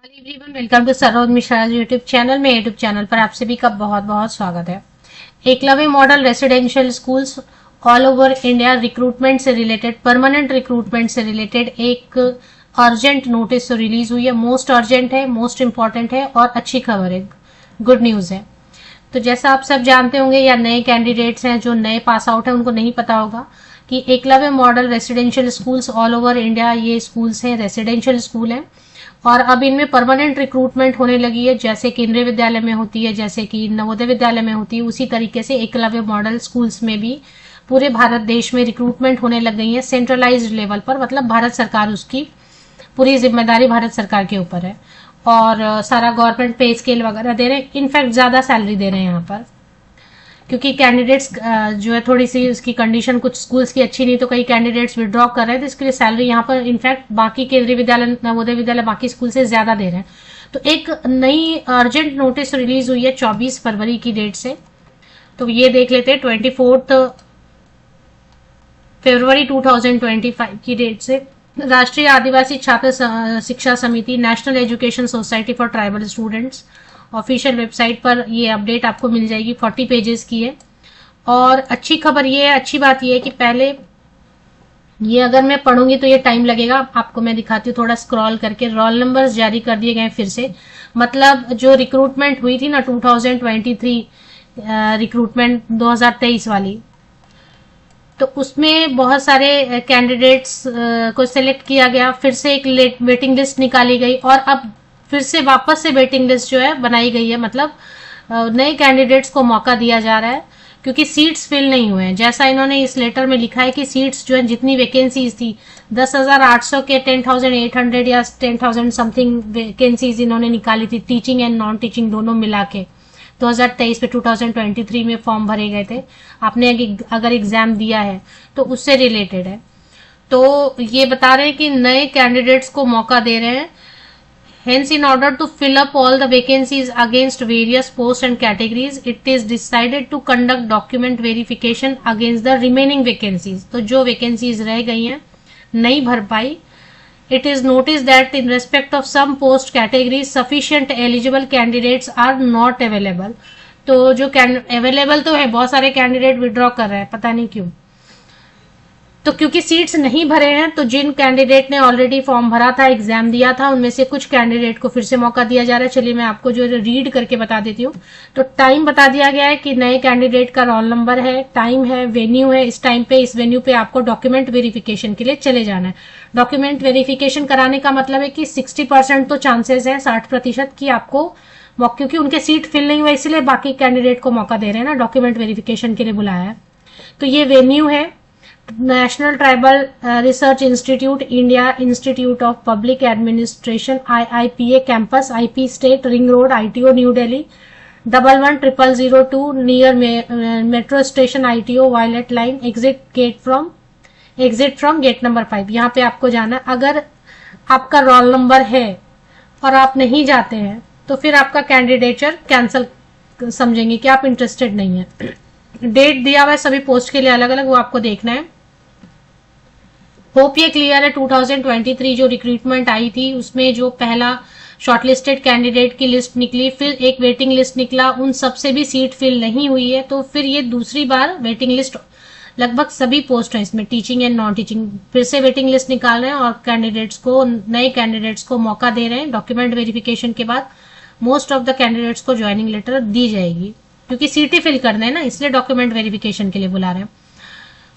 Hello everyone, welcome to Saroj Mishra YouTube channel में। YouTube channel पर आप सभी का बहुत बहुत स्वागत है। Eklavya model residential schools all over India recruitment से रिलेटेड, परमानेंट रिक्रूटमेंट से रिलेटेड एक अर्जेंट नोटिस रिलीज हुई है। मोस्ट अर्जेंट है, मोस्ट इंपॉर्टेंट है और अच्छी खबर है, गुड न्यूज है। तो जैसा आप सब जानते होंगे या नए कैंडिडेट्स हैं जो नए पास आउट हैं उनको नहीं पता होगा कि Eklavya model residential schools all over India ये स्कूल्स हैं, रेसिडेंशियल स्कूल हैं और अब इनमें परमानेंट रिक्रूटमेंट होने लगी है। जैसे केंद्रीय विद्यालय में होती है, जैसे कि नवोदय विद्यालय में होती है, उसी तरीके से एकलव्य मॉडल स्कूल्स में भी पूरे भारत देश में रिक्रूटमेंट होने लग गई है सेंट्रलाइज्ड लेवल पर। मतलब भारत सरकार, उसकी पूरी जिम्मेदारी भारत सरकार के ऊपर है और सारा गवर्नमेंट पे स्केल वगैरह दे रहे हैं। इनफैक्ट ज्यादा सैलरी दे रहे हैं यहाँ पर, क्योंकि कैंडिडेट्स जो है थोड़ी सी उसकी कंडीशन कुछ स्कूल्स की अच्छी नहीं, तो कई कैंडिडेट्स विड्रॉ कर रहे हैं, तो इसके लिए सैलरी यहाँ पर इनफैक्ट बाकी केंद्रीय विद्यालय, नवोदय विद्यालय बाकी स्कूल से ज्यादा दे रहे हैं। तो एक नई अर्जेंट नोटिस रिलीज हुई है 24 फरवरी की डेट से, तो ये देख लेते हैं। 24 फरवरी 2025 की डेट से राष्ट्रीय आदिवासी छात्र शिक्षा समिति, national education society for tribal students official website पर ये अपडेट आपको मिल जाएगी। 40 पेजेस की है। और अच्छी खबर ये है, अच्छी बात ये है कि पहले ये अगर मैं पढ़ूंगी तो ये टाइम लगेगा, आपको मैं दिखाती हूँ थोड़ा स्क्रॉल करके। रोल नंबर्स जारी कर दिए गए फिर से, मतलब जो रिक्रूटमेंट हुई थी ना 2023 रिक्रूटमेंट 2023 वाली, तो उसमें बहुत सारे कैंडिडेट्स को सिलेक्ट किया गया, फिर से एक वेटिंग लिस्ट निकाली गई और अब फिर से वापस से वेटिंग लिस्ट जो है बनाई गई है। मतलब नए कैंडिडेट्स को मौका दिया जा रहा है क्योंकि सीट्स फिल नहीं हुए हैं। जैसा इन्होंने इस लेटर में लिखा है कि सीट्स जो है, जितनी वैकेंसीज थी 10,800 के 10,800 या 10,000 समथिंग वैकेंसीज इन्होंने निकाली थी, टीचिंग एंड नॉन टीचिंग दोनों मिला के 2023 पे 2023 में फॉर्म भरे गए थे। आपने अगर एग्जाम दिया है तो उससे रिलेटेड है। तो ये बता रहे हैं कि नए कैंडिडेट्स को मौका दे रहे हैं। Hence, in order to fill up all the vacancies against various posts and categories, it is decided to conduct document verification against the remaining vacancies. तो जो vacancies रह गई हैं, नहीं भर पाई, it is noticed that in respect of some post categories, sufficient eligible candidates are not available. तो जो available तो है, बहुत सारे कैंडिडेट विड्रॉ कर रहे हैं, पता नहीं क्यों। तो क्योंकि सीट्स नहीं भरे हैं, तो जिन कैंडिडेट ने ऑलरेडी फॉर्म भरा था, एग्जाम दिया था, उनमें से कुछ कैंडिडेट को फिर से मौका दिया जा रहा है। चलिए मैं आपको जो रीड करके बता देती हूँ। तो टाइम बता दिया गया है कि नए कैंडिडेट का रोल नंबर है, टाइम है, वेन्यू है। इस टाइम पे, इस वेन्यू पे आपको डॉक्यूमेंट वेरिफिकेशन के लिए चले जाना है। डॉक्यूमेंट वेरिफिकेशन कराने का मतलब है कि 60% तो चांसेस है, 60% की आपको, क्योंकि उनके सीट फिल नहीं हुआ इसलिए बाकी कैंडिडेट को मौका दे रहे हैं ना, डॉक्यूमेंट वेरिफिकेशन के लिए बुलाया है। तो ये वेन्यू है national tribal research institute, India institute of public administration, IIPA campus, IP state, ring road, ITO new Delhi, 110002 near metro station, ITO violet line, exit from gate number 5। यहाँ पे आपको जाना। अगर आपका रोल नंबर है और आप नहीं जाते हैं तो फिर आपका कैंडिडेचर कैंसिल समझेंगे कि आप इंटरेस्टेड नहीं है। डेट दिया हुआ है सभी पोस्ट के लिए अलग अलग, वो आपको देखना है। होप ये क्लियर है। 2023 जो रिक्रूटमेंट आई थी उसमें जो पहला शॉर्टलिस्टेड कैंडिडेट की लिस्ट निकली, फिर एक वेटिंग लिस्ट निकला, उन सबसे भी सीट फिल नहीं हुई है। तो फिर ये दूसरी बार वेटिंग लिस्ट, लगभग सभी पोस्ट हैं इसमें, टीचिंग एंड नॉन टीचिंग, फिर से वेटिंग लिस्ट निकाल रहे हैं और कैंडिडेट्स को, नए कैंडिडेट्स को मौका दे रहे हैं। डॉक्यूमेंट वेरिफिकेशन के बाद मोस्ट ऑफ द कैंडिडेट्स को ज्वाइनिंग लेटर दी जाएगी, क्योंकि सीटें फिल करना है ना, इसलिए डॉक्यूमेंट वेरिफिकेशन के लिए बुला रहे हैं।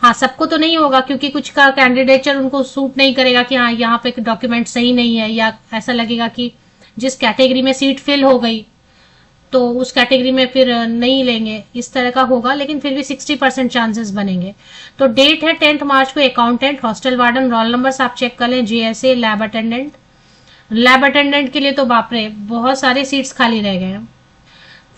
हाँ, सबको तो नहीं होगा क्योंकि कुछ का कैंडिडेचर उनको सूट नहीं करेगा कि हाँ यहाँ पे डॉक्यूमेंट सही नहीं है, या ऐसा लगेगा कि जिस कैटेगरी में सीट फिल हो गई तो उस कैटेगरी में फिर नहीं लेंगे, इस तरह का होगा। लेकिन फिर भी 60% चांसेस बनेंगे। तो डेट है 10 मार्च को। Accountant, hostel warden, roll number आप चेक कर लें। JSA, lab attendant, lab attendant के लिए तो बाप रे बहुत सारे सीट्स खाली रह गए हैं।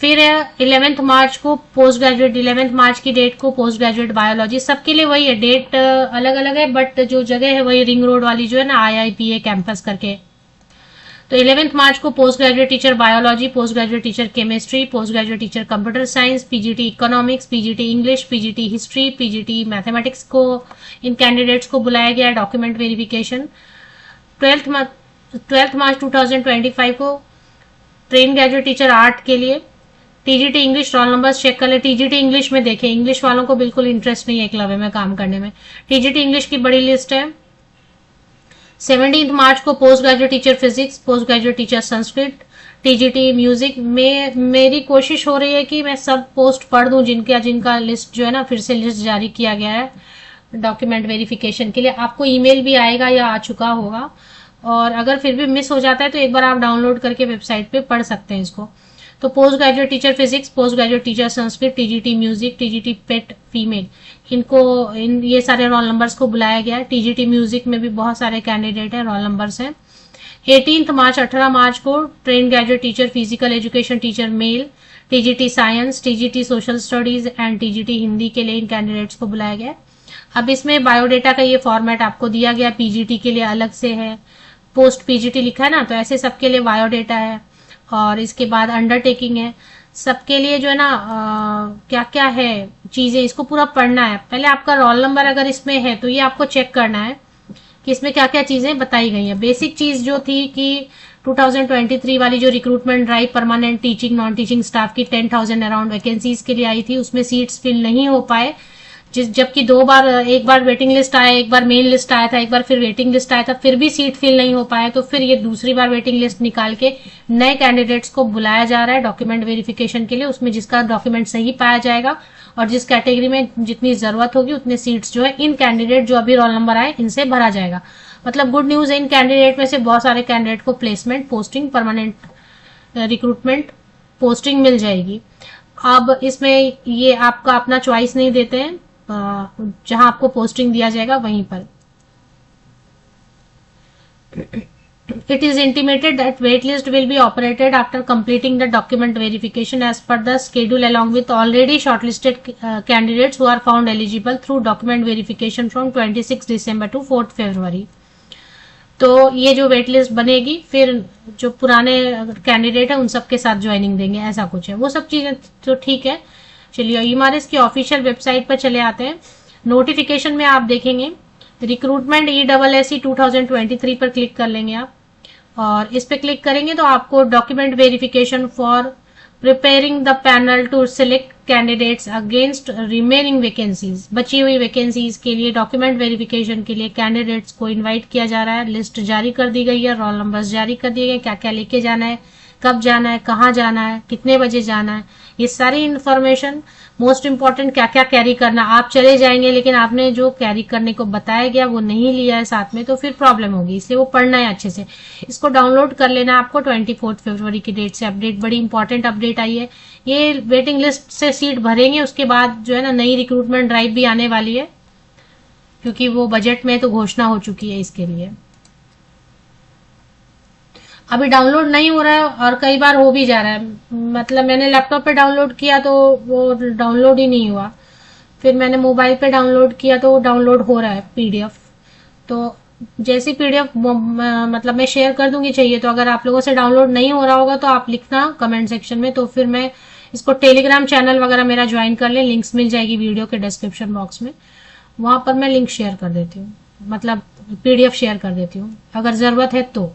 फिर 11 मार्च को पोस्ट ग्रेजुएट, 11 मार्च की डेट को पोस्ट ग्रेजुएट बायोलॉजी, सबके लिए वही है, डेट अलग अलग है बट जो जगह है वही रिंग रोड वाली जो है ना, IIPA कैंपस करके। तो 11 मार्च को post graduate teacher biology, post graduate teacher chemistry, post graduate teacher computer science, PGT economics, PGT English, PGT history, PGT mathematics को, इन कैंडिडेट्स को बुलाया गया है। डॉक्यूमेंट वेरिफिकेशन 12 12 मार्च 2025 को ट्रेन ग्रेजुएट टीचर आर्ट के लिए TGT English roll number check कर ले। टीजीटी इंग्लिश में देखें, इंग्लिश वालों को बिल्कुल इंटरेस्ट नहीं है एकलव्य में काम करने में। टीजीटी इंग्लिश की बड़ी लिस्ट है। 17 मार्च को post graduate teacher physics, post graduate teacher Sanskrit, TGT music में मेरी कोशिश हो रही है कि मैं सब पोस्ट पढ़ दूं जिनका लिस्ट जो है ना फिर से लिस्ट जारी किया गया है डॉक्यूमेंट वेरिफिकेशन के लिए। आपको ईमेल भी आएगा या आ चुका होगा, और अगर फिर भी मिस हो जाता है तो एक बार आप डाउनलोड करके वेबसाइट पे पढ़ सकते हैं इसको। तो post graduate teacher physics, post graduate teacher Sanskrit, TGT music, TGT PET female, ये सारे रोल नंबर्स को बुलाया गया है। टीजीटी म्यूजिक में भी बहुत सारे कैंडिडेट हैं, रोल नंबर्स हैं। 18 मार्च 18 मार्च को train graduate teacher physical education teacher mail, TGT science, TGT social studies and TGT Hindi के लिए इन कैंडिडेट्स को बुलाया गया है। अब इसमें बायोडेटा का ये फॉर्मेट आपको दिया गया, पीजीटी के लिए अलग से है, पोस्ट पीजीटी लिखा है ना, तो ऐसे सबके लिए बायोडेटा है। और इसके बाद अंडरटेकिंग है, सबके लिए जो है ना क्या क्या है चीजें, इसको पूरा पढ़ना है। पहले आपका रोल नंबर अगर इसमें है तो ये आपको चेक करना है कि इसमें क्या क्या चीजें बताई गई हैं। बेसिक चीज जो थी कि 2023 वाली जो recruitment drive permanent teaching non teaching staff की 10,000 अराउंड वैकेंसीज के लिए आई थी, उसमें सीट्स फिल नहीं हो पाए, जबकि एक बार वेटिंग लिस्ट आया, एक बार मेन लिस्ट आया था, एक बार फिर वेटिंग लिस्ट आया था, फिर भी सीट फिल नहीं हो पाया। तो फिर ये दूसरी बार वेटिंग लिस्ट निकाल के नए कैंडिडेट्स को बुलाया जा रहा है डॉक्यूमेंट वेरिफिकेशन के लिए। उसमें जिसका डॉक्यूमेंट सही पाया जाएगा और जिस कैटेगरी में जितनी जरूरत होगी उतने सीट्स जो है इन कैंडिडेट जो अभी रोल नंबर आए इनसे भरा जाएगा। मतलब गुड न्यूज है, इन कैंडिडेट में से बहुत सारे कैंडिडेट को placement, posting, permanent recruitment posting मिल जाएगी। अब इसमें ये आपका अपना चॉइस नहीं देते हैं, जहां आपको पोस्टिंग दिया जाएगा वहीं पर। It is intimated that waitlist will be operated after completing the document verification as per the schedule along with already shortlisted candidates who are found eligible through document verification from 26 December to 4th February। तो ये जो wait list बनेगी फिर जो पुराने candidate है उन सबके साथ ज्वाइनिंग देंगे, ऐसा कुछ है। वो सब चीजें तो ठीक है। चलिए ईमारस की ऑफिशियल वेबसाइट पर चले आते हैं। नोटिफिकेशन में आप देखेंगे रिक्रूटमेंट ESSE 2023 पर क्लिक कर लेंगे आप, और इस पे क्लिक करेंगे तो आपको document verification for preparing the panel to select candidates against remaining vacancies, बची हुई वैकेंसीज के लिए डॉक्यूमेंट वेरिफिकेशन के लिए कैंडिडेट्स को इनवाइट किया जा रहा है। लिस्ट जारी कर दी गई है, रोल नंबर्स जारी कर दिए गए, क्या क्या लेके जाना है, कब जाना है, कहाँ जाना है, कितने बजे जाना है, ये सारी इन्फॉर्मेशन। मोस्ट इंपॉर्टेंट क्या क्या कैरी करना, आप चले जाएंगे लेकिन आपने जो कैरी करने को बताया गया वो नहीं लिया है साथ में, तो फिर प्रॉब्लम होगी, इसलिए वो पढ़ना है अच्छे से। इसको डाउनलोड कर लेना आपको। 24 फरवरी की डेट से अपडेट, बड़ी इंपॉर्टेंट अपडेट आई है। ये वेटिंग लिस्ट से सीट भरेंगे, उसके बाद जो है ना नई रिक्रूटमेंट ड्राइव भी आने वाली है, क्योंकि वो बजट में तो घोषणा हो चुकी है इसके लिए। अभी डाउनलोड नहीं हो रहा है और कई बार हो भी जा रहा है, मतलब मैंने लैपटॉप पे डाउनलोड किया तो वो डाउनलोड ही नहीं हुआ, फिर मैंने मोबाइल पे डाउनलोड किया तो वो डाउनलोड हो रहा है PDF। तो जैसी PDF मतलब मैं शेयर कर दूंगी, चाहिए तो अगर आप लोगों से डाउनलोड नहीं हो रहा होगा तो आप लिखना कमेंट सेक्शन में, तो फिर मैं इसको टेलीग्राम चैनल वगैरह मेरा ज्वाइन कर ले, लिंक्स मिल जाएगी वीडियो के डिस्क्रिप्शन बॉक्स में, वहां पर मैं लिंक शेयर कर देती हूँ, मतलब PDF शेयर कर देती हूँ अगर जरूरत है तो।